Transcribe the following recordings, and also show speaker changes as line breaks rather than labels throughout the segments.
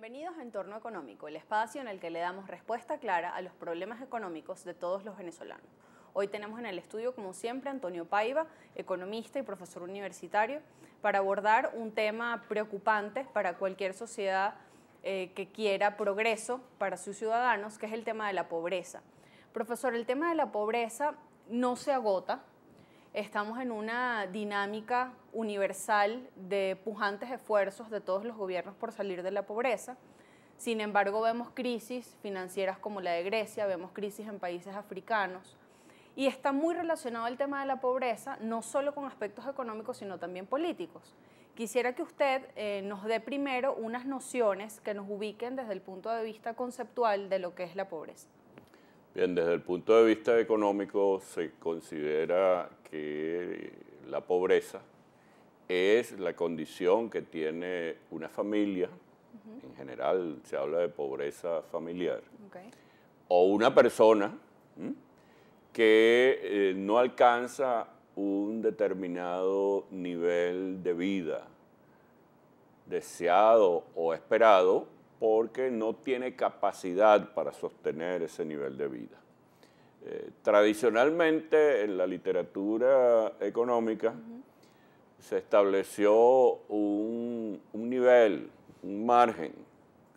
Bienvenidos a Entorno Económico, el espacio en el que le damos respuesta clara a los problemas económicos de todos los venezolanos. Hoy tenemos en el estudio, como siempre, a Antonio Paiva, economista y profesor universitario, para abordar un tema preocupante para cualquier sociedad que quiera progreso para sus ciudadanos, que es el tema de la pobreza. Profesor, el tema de la pobreza no se agota. Estamos en una dinámica universal de pujantes esfuerzos de todos los gobiernos por salir de la pobreza. Sin embargo, vemos crisis financieras como la de Grecia, vemos crisis en países africanos. Y está muy relacionado el tema de la pobreza, no solo con aspectos económicos, sino también políticos. Quisiera que usted nos dé primero unas nociones que nos ubiquen desde el punto de vista conceptual de lo que es la pobreza.
Bien, desde el punto de vista económico se considera que la pobreza es la condición que tiene una familia, en general se habla de pobreza familiar, o una persona que no alcanza un determinado nivel de vida deseado o esperado, porque no tiene capacidad para sostener ese nivel de vida. Tradicionalmente en la literatura económica se estableció un nivel, un margen.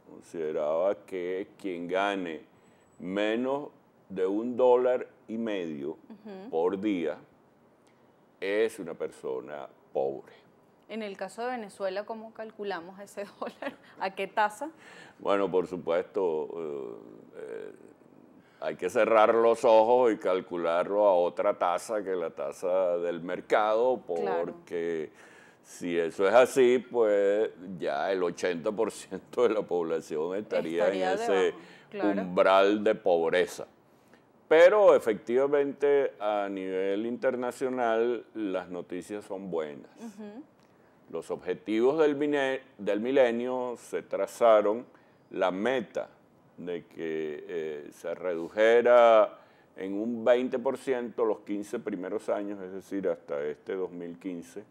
Consideraba que quien gane menos de $1.50 por día es una persona pobre.
En el caso de Venezuela, ¿cómo calculamos ese dólar? ¿A qué tasa?
Bueno, por supuesto, hay que cerrar los ojos y calcularlo a otra tasa que la tasa del mercado, porque si eso es así, pues ya el 80% de la población estaría en ese umbral de pobreza. Pero efectivamente a nivel internacional las noticias son buenas. Los objetivos del milenio se trazaron la meta de que se redujera en un 20% los 15 primeros años, es decir, hasta este 2015,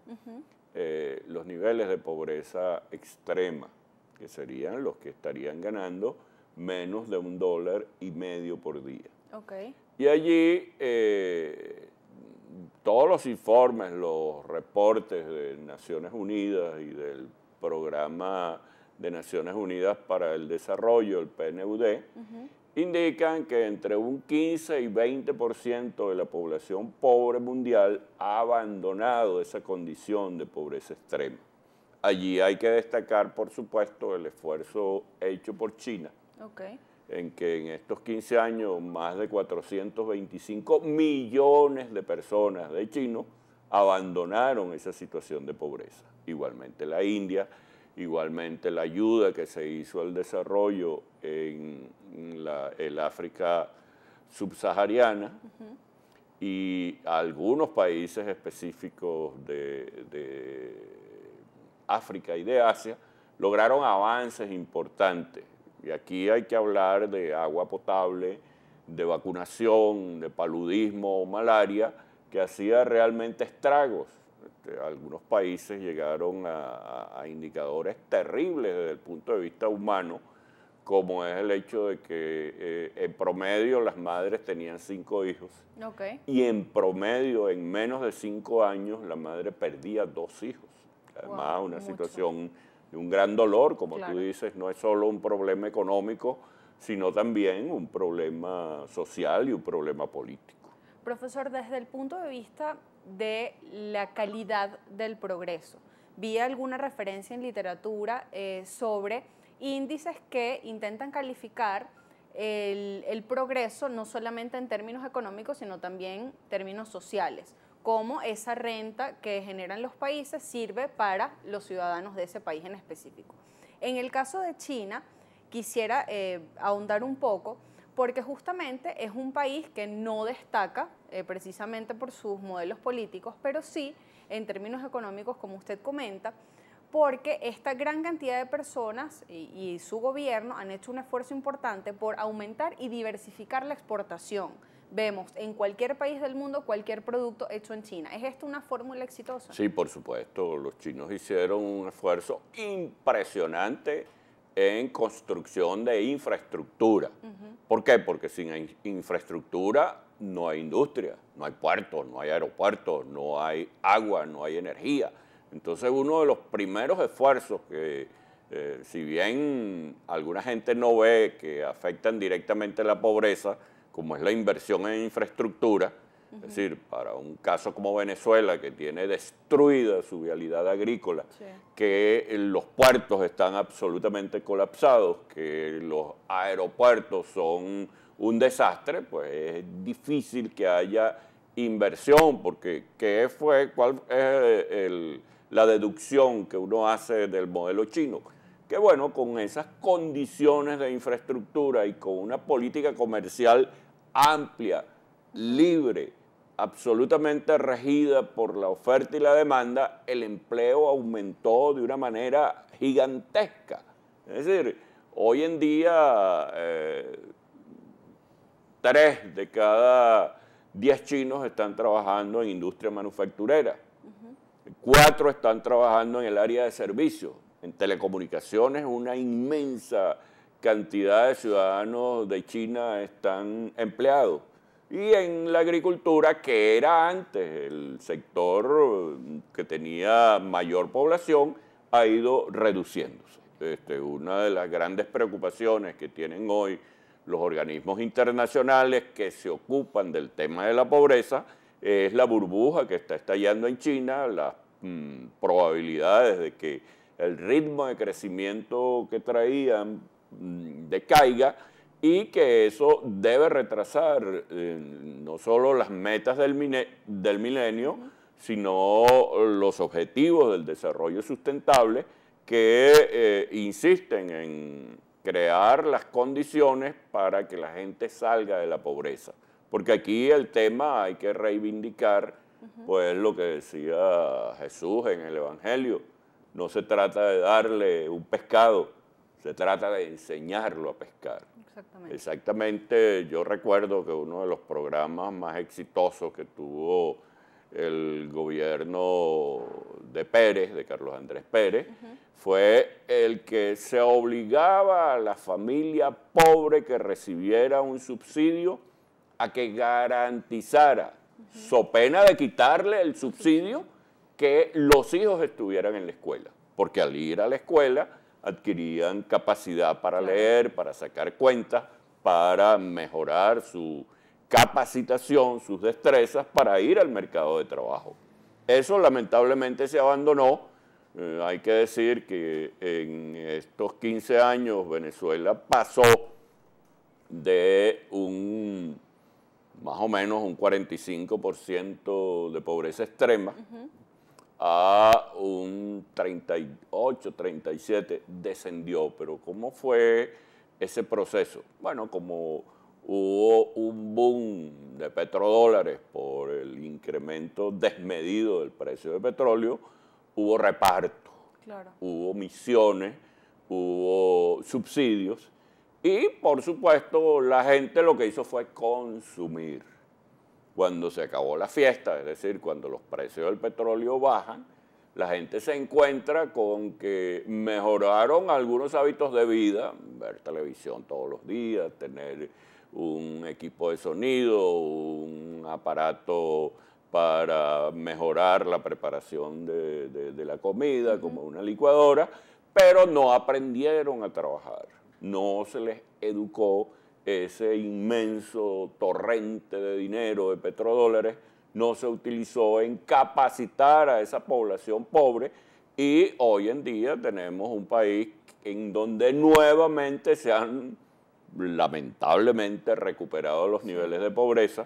los niveles de pobreza extrema, que serían los que estarían ganando menos de $1.50 por día. Y allí todos los informes, los reportes de Naciones Unidas y del Programa de Naciones Unidas para el Desarrollo, el PNUD, indican que entre un 15 y 20% de la población pobre mundial ha abandonado esa condición de pobreza extrema. Allí hay que destacar, por supuesto, el esfuerzo hecho por China, en que en estos 15 años más de 425 millones de personas de chinos abandonaron esa situación de pobreza. Igualmente la India, igualmente la ayuda que se hizo al desarrollo en el África subsahariana y algunos países específicos de África y de Asia lograron avances importantes. Y aquí hay que hablar de agua potable, de vacunación, de paludismo, malaria, que hacía realmente estragos. Algunos países llegaron a indicadores terribles desde el punto de vista humano, como es el hecho de que en promedio las madres tenían 5 hijos y en promedio en menos de 5 años la madre perdía 2 hijos. Además, una situación de un gran dolor, como tú dices, no es solo un problema económico, sino también un problema social y un problema político.
Profesor, desde el punto de vista de la calidad del progreso, vi alguna referencia en literatura sobre índices que intentan calificar el progreso no solamente en términos económicos, sino también en términos sociales, cómo esa renta que generan los países sirve para los ciudadanos de ese país en específico. En el caso de China, quisiera ahondar un poco, porque justamente es un país que no destaca precisamente por sus modelos políticos, pero sí en términos económicos, como usted comenta, porque esta gran cantidad de personas y su gobierno han hecho un esfuerzo importante por aumentar y diversificar la exportación. Vemos en cualquier país del mundo cualquier producto hecho en China. ¿Es esto una fórmula exitosa?
Sí, por supuesto. Los chinos hicieron un esfuerzo impresionante en construcción de infraestructura. ¿Por qué? Porque sin infraestructura no hay industria, no hay puertos, no hay aeropuertos, no hay agua, no hay energía. Entonces, uno de los primeros esfuerzos que, si bien alguna gente no ve que afectan directamente la pobreza, como es la inversión en infraestructura, es decir, para un caso como Venezuela, que tiene destruida su vialidad agrícola, sí, que los puertos están absolutamente colapsados, que los aeropuertos son un desastre, pues es difícil que haya inversión, porque ¿cuál es la deducción que uno hace del modelo chino? Que bueno, con esas condiciones de infraestructura y con una política comercial amplia, libre, absolutamente regida por la oferta y la demanda, el empleo aumentó de una manera gigantesca. Es decir, hoy en día 3 de cada 10 chinos están trabajando en industria manufacturera, 4 están trabajando en el área de servicios, en telecomunicaciones una inmensa cantidad de ciudadanos de China están empleados. Y en la agricultura, que era antes el sector que tenía mayor población, ha ido reduciéndose. Una de las grandes preocupaciones que tienen hoy los organismos internacionales que se ocupan del tema de la pobreza es la burbuja que está estallando en China, las probabilidades de que el ritmo de crecimiento que traían decaiga, y que eso debe retrasar no solo las metas del milenio, sino los objetivos del desarrollo sustentable que insisten en crear las condiciones para que la gente salga de la pobreza. Porque aquí el tema hay que reivindicar, pues lo que decía Jesús en el Evangelio, no se trata de darle un pescado, se trata de enseñarlo a pescar. Exactamente, yo recuerdo que uno de los programas más exitosos que tuvo el gobierno de Pérez, de Carlos Andrés Pérez, fue el que se obligaba a la familia pobre que recibiera un subsidio a que garantizara, so pena de quitarle el subsidio, que los hijos estuvieran en la escuela, porque al ir a la escuela adquirían capacidad para leer, para sacar cuentas, para mejorar su capacitación, sus destrezas para ir al mercado de trabajo. Eso lamentablemente se abandonó. Hay que decir que en estos 15 años Venezuela pasó de más o menos un 45% de pobreza extrema, a un 38, 37, descendió. Pero ¿cómo fue ese proceso? Bueno, como hubo un boom de petrodólares por el incremento desmedido del precio del petróleo, hubo reparto, hubo misiones, hubo subsidios y, por supuesto, la gente lo que hizo fue consumir. Cuando se acabó la fiesta, es decir, cuando los precios del petróleo bajan, la gente se encuentra con que mejoraron algunos hábitos de vida, ver televisión todos los días, tener un equipo de sonido, un aparato para mejorar la preparación de la comida, como una licuadora, pero no aprendieron a trabajar, no se les educó. Ese inmenso torrente de dinero, de petrodólares, no se utilizó en capacitar a esa población pobre, y hoy en día tenemos un país en donde nuevamente se han lamentablemente recuperado los niveles de pobreza,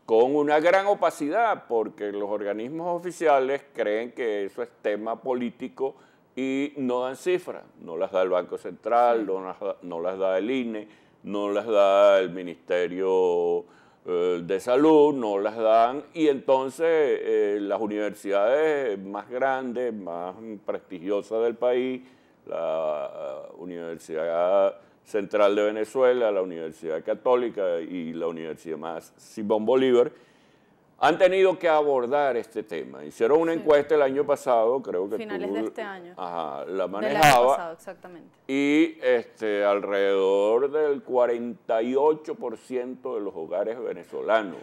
con una gran opacidad, porque los organismos oficiales creen que eso es tema político y no dan cifras, no las da el Banco Central, no las da el INE, no las da el Ministerio de Salud, no las dan, y entonces las universidades más grandes, más prestigiosas del país, la Universidad Central de Venezuela, la Universidad Católica y la Universidad más Simón Bolívar, han tenido que abordar este tema. Hicieron una encuesta el año pasado, creo que
finales de este año.
Ajá, la
Del año
manejaba.
pasado, exactamente.
Y alrededor del 48% de los hogares venezolanos,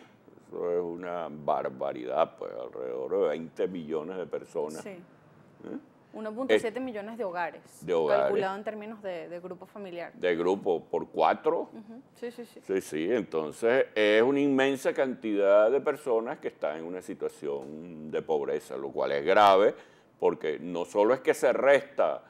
eso es una barbaridad, pues alrededor de 20 millones de personas.
Sí. 1.7 millones de hogares, calculado en términos de grupo familiar.
De grupo por 4.
Sí, sí, sí.
Sí, sí, entonces es una inmensa cantidad de personas que están en una situación de pobreza, lo cual es grave porque no solo es que se resta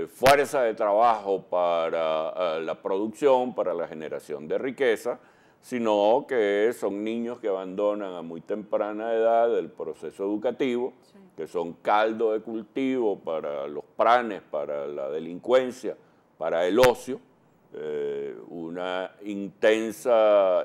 fuerza de trabajo para la producción, para la generación de riqueza, sino que son niños que abandonan a muy temprana edad el proceso educativo, sí, que son caldo de cultivo para los planes, para la delincuencia, para el ocio, una intenso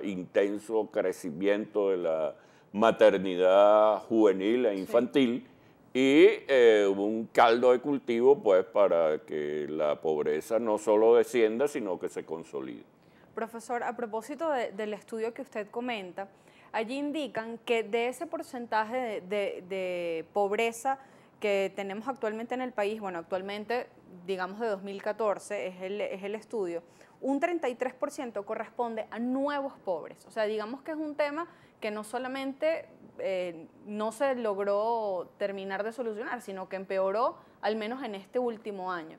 crecimiento de la maternidad juvenil e infantil, sí, y un caldo de cultivo pues para que la pobreza no solo descienda, sino que se consolide.
Profesor, a propósito del estudio que usted comenta, allí indican que de ese porcentaje de pobreza que tenemos actualmente en el país, bueno, actualmente, digamos de 2014 es el estudio, un 33% corresponde a nuevos pobres. O sea, digamos que es un tema que no solamente no se logró terminar de solucionar, sino que empeoró al menos en este último año.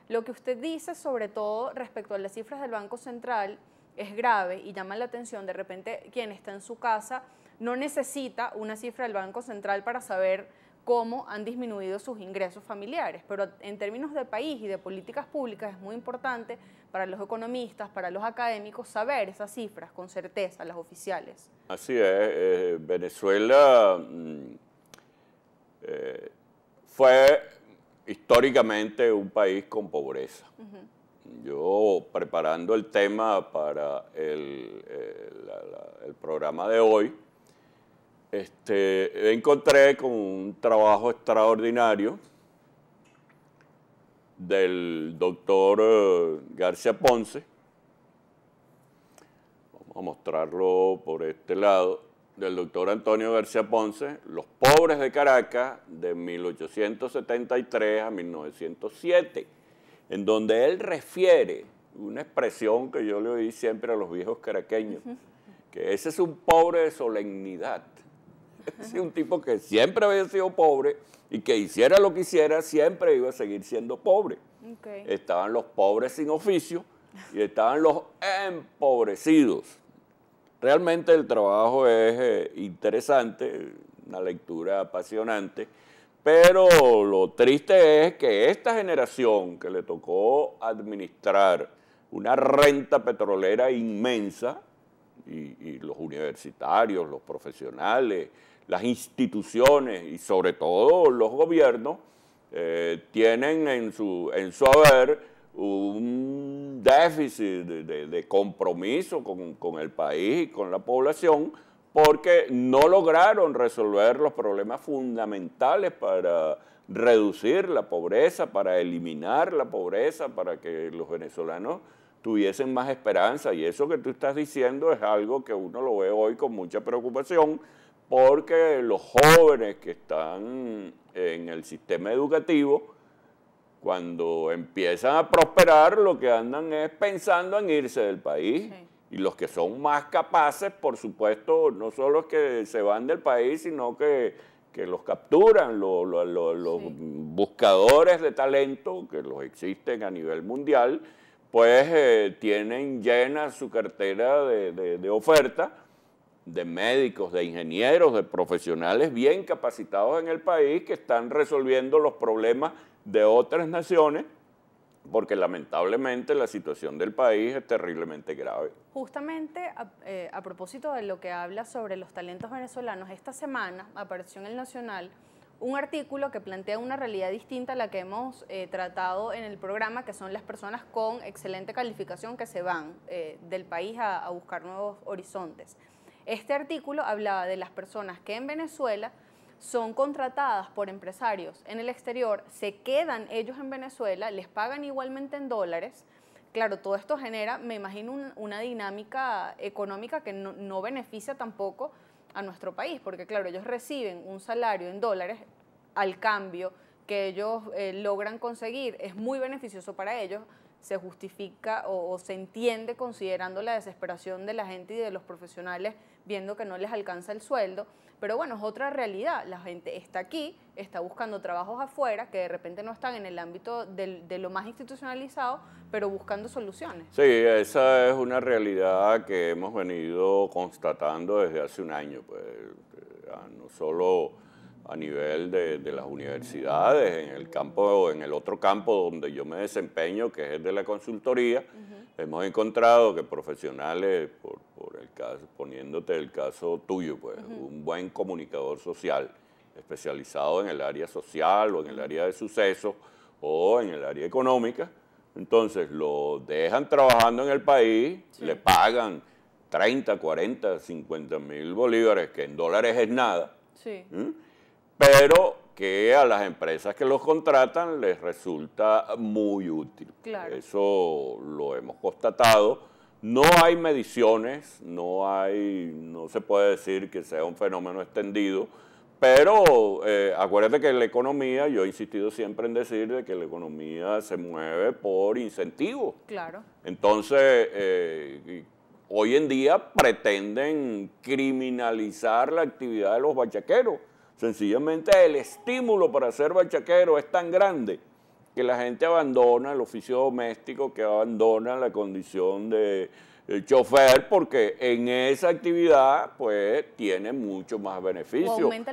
Lo que usted dice, sobre todo respecto a las cifras del Banco Central, es grave y llama la atención. De repente, quien está en su casa no necesita una cifra del Banco Central para saber cómo han disminuido sus ingresos familiares, pero en términos de país y de políticas públicas es muy importante para los economistas, para los académicos, saber esas cifras con certeza, las oficiales.
Así es, Venezuela fue históricamente un país con pobreza. Yo, preparando el tema para el programa de hoy, encontré con un trabajo extraordinario del doctor García Ponce. Vamos a mostrarlo por este lado. Del doctor Antonio García Ponce, Los pobres de Caracas, de 1873 a 1907, en donde él refiere una expresión que yo le oí siempre a los viejos caraqueños, que ese es un pobre de solemnidad. Es un tipo que siempre había sido pobre y que hiciera lo que hiciera, siempre iba a seguir siendo pobre. Okay. Estaban los pobres sin oficio y estaban los empobrecidos. Realmente el trabajo es interesante, una lectura apasionante, pero lo triste es que esta generación que le tocó administrar una renta petrolera inmensa, y los universitarios, los profesionales, las instituciones y sobre todo los gobiernos, tienen en su haber un déficit de compromiso con el país y con la población, porque no lograron resolver los problemas fundamentales para reducir la pobreza, para eliminar la pobreza, para que los venezolanos tuviesen más esperanza. Y eso que tú estás diciendo es algo que uno lo ve hoy con mucha preocupación, porque los jóvenes que están en el sistema educativo, cuando empiezan a prosperar, lo que andan es pensando en irse del país. Sí. Y los que son más capaces, por supuesto, no solo es que se van del país, sino que los capturan, los sí, buscadores de talento, que los existen a nivel mundial, pues tienen llena su cartera de oferta de médicos, de ingenieros, de profesionales bien capacitados en el país que están resolviendo los problemas de otras naciones, porque lamentablemente la situación del país es terriblemente grave.
Justamente a propósito de lo que habla sobre los talentos venezolanos, esta semana apareció en El Nacional un artículo que plantea una realidad distinta a la que hemos tratado en el programa, que son las personas con excelente calificación que se van del país a buscar nuevos horizontes. Este artículo hablaba de las personas que en Venezuela son contratadas por empresarios en el exterior, se quedan ellos en Venezuela, les pagan igualmente en dólares. Claro, todo esto genera, me imagino, una dinámica económica que no beneficia tampoco a nuestro país, porque claro, ellos reciben un salario en dólares al cambio que ellos logran conseguir, es muy beneficioso para ellos, se justifica o se entiende considerando la desesperación de la gente y de los profesionales viendo que no les alcanza el sueldo, pero bueno, es otra realidad, la gente está aquí, está buscando trabajos afuera que de repente no están en el ámbito de lo más institucionalizado, pero buscando soluciones.
Sí, esa es una realidad que hemos venido constatando desde hace un año, pues, no solo a nivel de las universidades, en el campo, en el otro campo donde yo me desempeño, que es el de la consultoría, hemos encontrado que profesionales, por el caso, poniéndote el caso tuyo, pues, un buen comunicador social, especializado en el área social o en el área de sucesos o en el área económica, entonces lo dejan trabajando en el país, le pagan 30, 40, 50 mil bolívares, que en dólares es nada, pero que a las empresas que los contratan les resulta muy útil.
Claro.
Eso lo hemos constatado. No hay mediciones, no se puede decir que sea un fenómeno extendido, pero acuérdate que la economía, yo he insistido siempre en decir de que la economía se mueve por incentivos.
Claro.
Entonces, hoy en día pretenden criminalizar la actividad de los bachaqueros. Sencillamente el estímulo para ser bachaquero es tan grande que la gente abandona el oficio doméstico, que abandona la condición de chofer, porque en esa actividad pues tiene mucho más beneficio.
O aumenta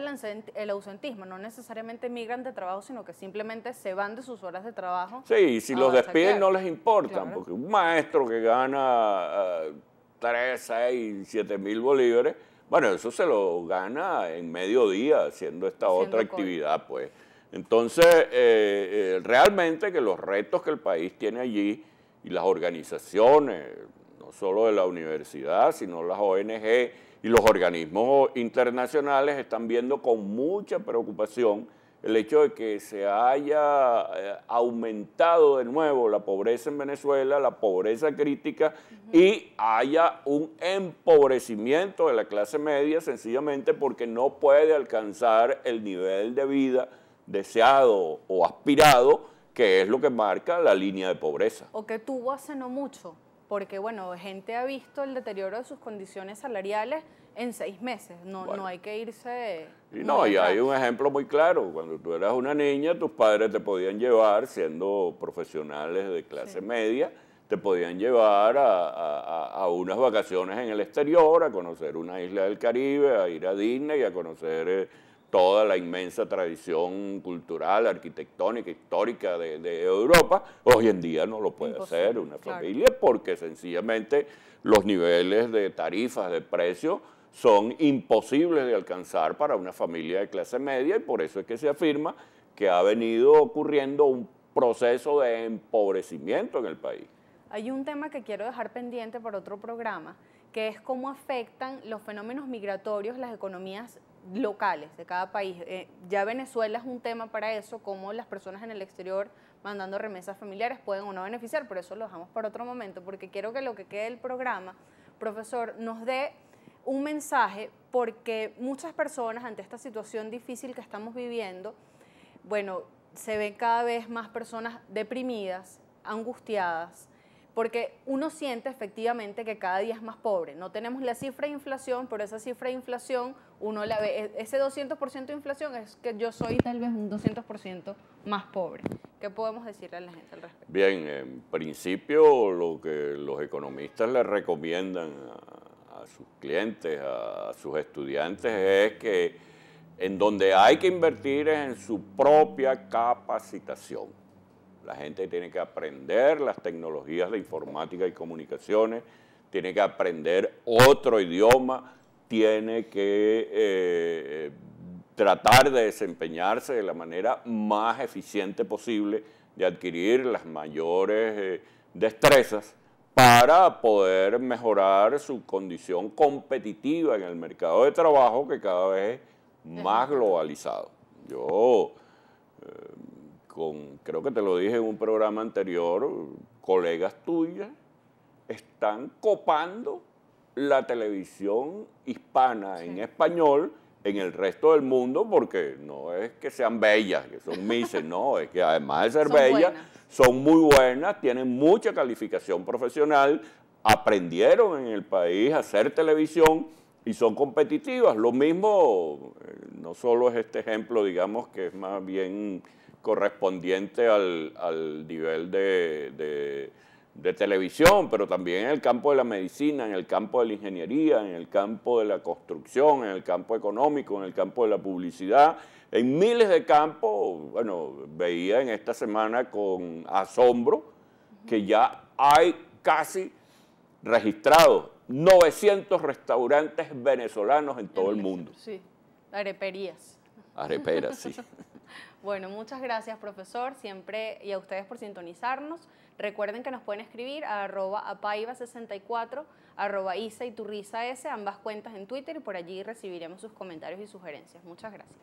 el ausentismo, no necesariamente migran de trabajo, sino que simplemente se van de sus horas de trabajo.
Sí, si los despiden no les importa,
claro,
porque un maestro que gana 3, 6, 7 mil bolívares, bueno, eso se lo gana en mediodía haciendo esta otra actividad, pues. Entonces, realmente que los retos que el país tiene allí y las organizaciones, no solo de la universidad, sino las ONG y los organismos internacionales están viendo con mucha preocupación el hecho de que se haya aumentado de nuevo la pobreza en Venezuela, la pobreza crítica, y haya un empobrecimiento de la clase media sencillamente porque no puede alcanzar el nivel de vida deseado o aspirado, que es lo que marca la línea de pobreza.
O que tuvo hace no mucho, porque bueno, gente ha visto el deterioro de sus condiciones salariales en 6 meses, no hay que irse...
Y hay un ejemplo muy claro, cuando tú eras una niña, tus padres te podían llevar, siendo profesionales de clase media, te podían llevar a unas vacaciones en el exterior, a conocer una isla del Caribe, a ir a Disney, a conocer toda la inmensa tradición cultural, arquitectónica, histórica de Europa. Hoy en día no lo puede hacer una familia porque sencillamente los niveles de tarifas, de precios, son imposibles de alcanzar para una familia de clase media, y por eso es que se afirma que ha venido ocurriendo un proceso de empobrecimiento en el país.
Hay un tema que quiero dejar pendiente para otro programa, que es cómo afectan los fenómenos migratorios las economías locales de cada país. Ya Venezuela es un tema para eso, cómo las personas en el exterior mandando remesas familiares pueden o no beneficiar, pero eso lo dejamos para otro momento, porque quiero que lo que quede del programa, profesor, nos dé un mensaje, porque muchas personas ante esta situación difícil que estamos viviendo, bueno, se ven cada vez más personas deprimidas, angustiadas, porque uno siente efectivamente que cada día es más pobre. No tenemos la cifra de inflación, pero esa cifra de inflación uno la ve, ese 200% de inflación es que yo soy tal vez un 200% más pobre. ¿Qué podemos decirle a la gente al respecto?
Bien, en principio lo que los economistas le recomiendan a sus clientes, a sus estudiantes, es que en donde hay que invertir es en su propia capacitación. La gente tiene que aprender las tecnologías de informática y comunicaciones, tiene que aprender otro idioma, tiene que tratar de desempeñarse de la manera más eficiente posible, de adquirir las mayores destrezas para poder mejorar su condición competitiva en el mercado de trabajo, que cada vez es más globalizado. Yo creo que te lo dije en un programa anterior, colegas tuyas están copando la televisión hispana en español en el resto del mundo, porque no es que sean bellas, que son mises, no, es que además de ser bellas, son muy buenas, tienen mucha calificación profesional, aprendieron en el país a hacer televisión y son competitivas. Lo mismo, no solo es este ejemplo, digamos, que es más bien correspondiente al nivel de televisión, pero también en el campo de la medicina, en el campo de la ingeniería, en el campo de la construcción, en el campo económico, en el campo de la publicidad, en miles de campos. Bueno, veía en esta semana con asombro que ya hay casi registrados 900 restaurantes venezolanos en todo el mundo.
Sí, areperías.
Areperas, sí.
Bueno, muchas gracias, profesor, siempre, y a ustedes por sintonizarnos. Recuerden que nos pueden escribir a @apaiva64, @isa y turrisaS, ambas cuentas en Twitter, y por allí recibiremos sus comentarios y sugerencias. Muchas gracias.